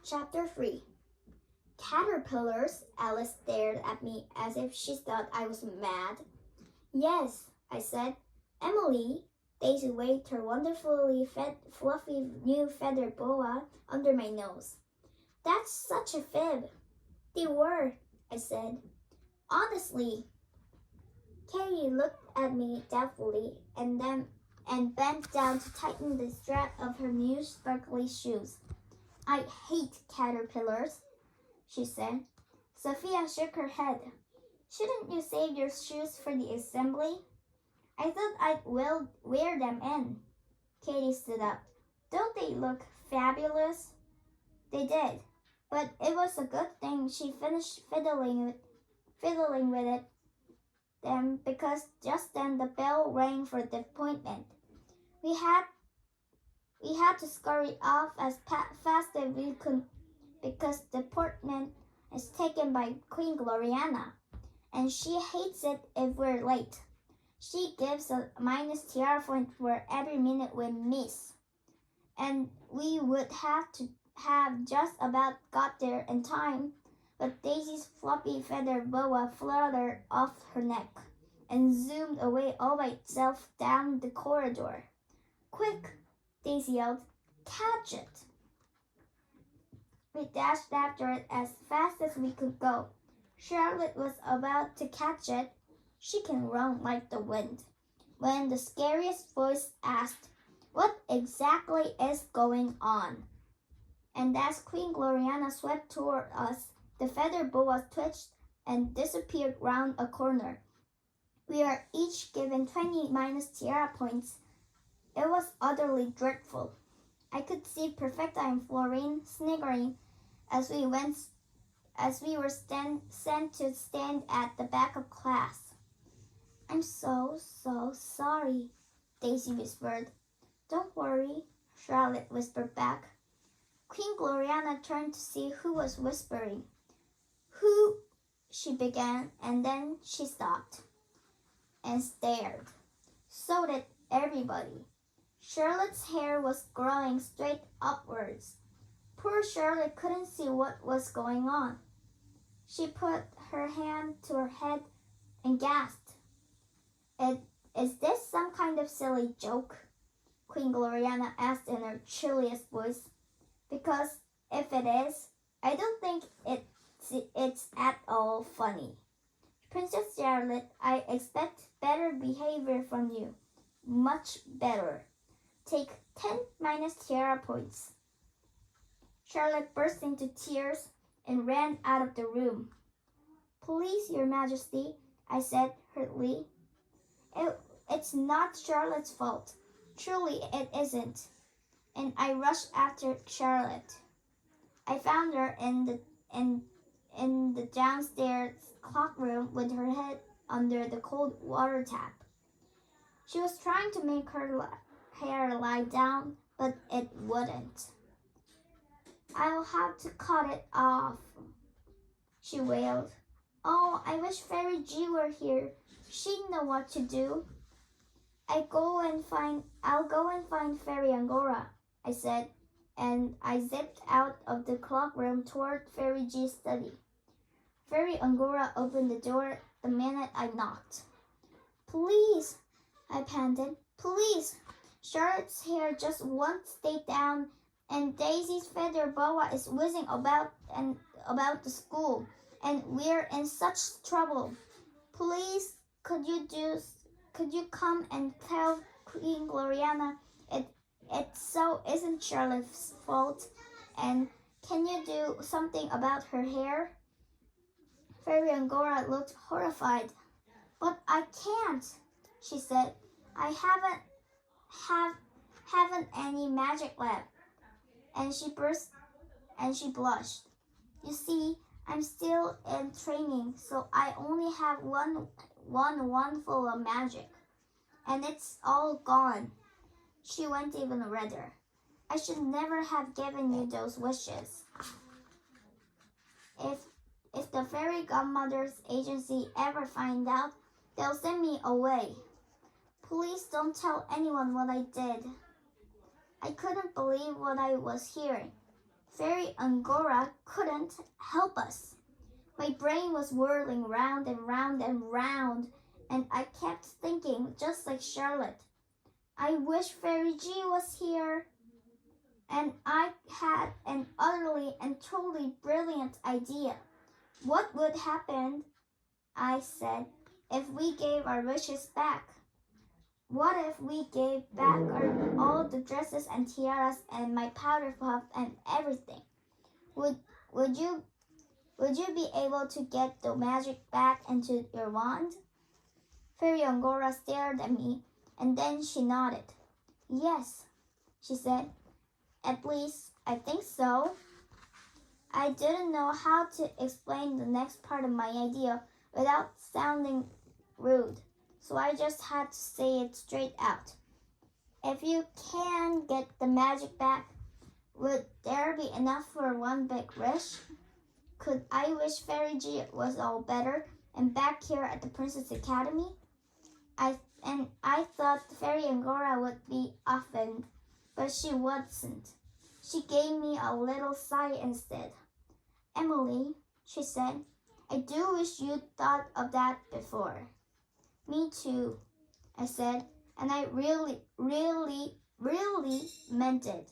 Chapter 3 Caterpillars. Alice stared at me as if she thought I was mad. Yes, I said. Emily. Daisy waved her wonderfully fluffy new feather boa under my nose. That's such a fib. They were, I said. Honestly. Katie looked at me doubtfully and bent down to tighten the strap of her new sparkly shoes. I hate caterpillars, she said. Sophia shook her head. Shouldn't you save your shoes for the assembly? I thought I'd wear them in. Katie stood up. Don't they look fabulous? They did, but it was a good thing she finished fiddling with it then because just then the bell rang for the appointment. We had to scurry off as fast as we could because the appointment is taken by Queen Gloriana, and she hates it if we're late. She gives a minus Tiara point for every minute we miss, and we would have just about got there in time, but Daisy's floppy feather boa fluttered off her neck and zoomed away all by itself down the corridor. Quick, Daisy yelled, catch it! We dashed after it as fast as we could go. Charlotte was about to catch it. She can run like the wind. When the scariest voice asked, what exactly is going on? And as Queen Gloriana swept toward us, the feather boa twitched and disappeared round a corner. We are each given 20 minus Tiara points. It was utterly dreadful. I could see Perfecta and Florine sniggering as we were sent to stand at the back of class. I'm so sorry, Daisy whispered. Don't worry, Charlotte whispered back. Queen Gloriana turned to see who was whispering. Who? She began, and then she stopped and stared. So did everybody. Charlotte's hair was growing straight upwards. Poor Charlotte couldn't see what was going on. She put her hand to her head and gasped. Is this some kind of silly joke? Queen Gloriana asked in her chilliest voice. Because if it is, I don't think it's at all funny. Princess Charlotte, I expect better behavior from you. Much better. Take 10 minus Tiara points. Charlotte burst into tears and ran out of the room. Please, Your Majesty, I said hurriedly. It's not Charlotte's fault. Truly it isn't. And I rushed after Charlotte. I found her in the downstairs cloakroom with her head under the cold water tap. She was trying to make her hair lie down, but it wouldn't. I'll have to cut it off, she wailed. Oh, I wish Fairy G were here. She'd know what to do. I'll go and find Fairy Angora, I said, and I zipped out of the cloakroom toward Fairy G's study. Fairy Angora opened the door the minute I knocked. Please, I panted. Please. Charlotte's hair just won't stay down, and Daisy's feather boa is whizzing about the school, and we're in such trouble. Please, could you come and tell Queen Gloriana it so isn't Charlotte's fault, and can you do something about her hair? Fairy Angora looked horrified. But I can't, she said. I haven't any magic left. And she blushed. You see, I'm still in training, so I only have one wandful of magic. And it's all gone. She went even redder. I should never have given you those wishes. If the fairy godmother's agency ever find out, they'll send me away. Please don't tell anyone what I did. I couldn't believe what I was hearing. Fairy Angora couldn't help us. My brain was whirling round and round and round, and I kept thinking, just like Charlotte, I wish Fairy G was here. And I had an utterly and totally brilliant idea. What would happen, I said, if we gave our wishes back? What if we gave back all the dresses and tiaras and my powder puff and everything? Would you be able to get the magic back into your wand? Fairy Angora stared at me, and then she nodded. Yes, she said. At least, I think so. I didn't know how to explain the next part of my idea without sounding rude, so I just had to say it straight out. If you can get the magic back, would there be enough for one big wish? Could I wish Fairy G was all better and back here at the Princess Academy? I thought Fairy Angora would be offended, but she wasn't. She gave me a little sigh instead. Emily, she said, I do wish you'd thought of that before. Me too, I said, and I really, really, really meant it.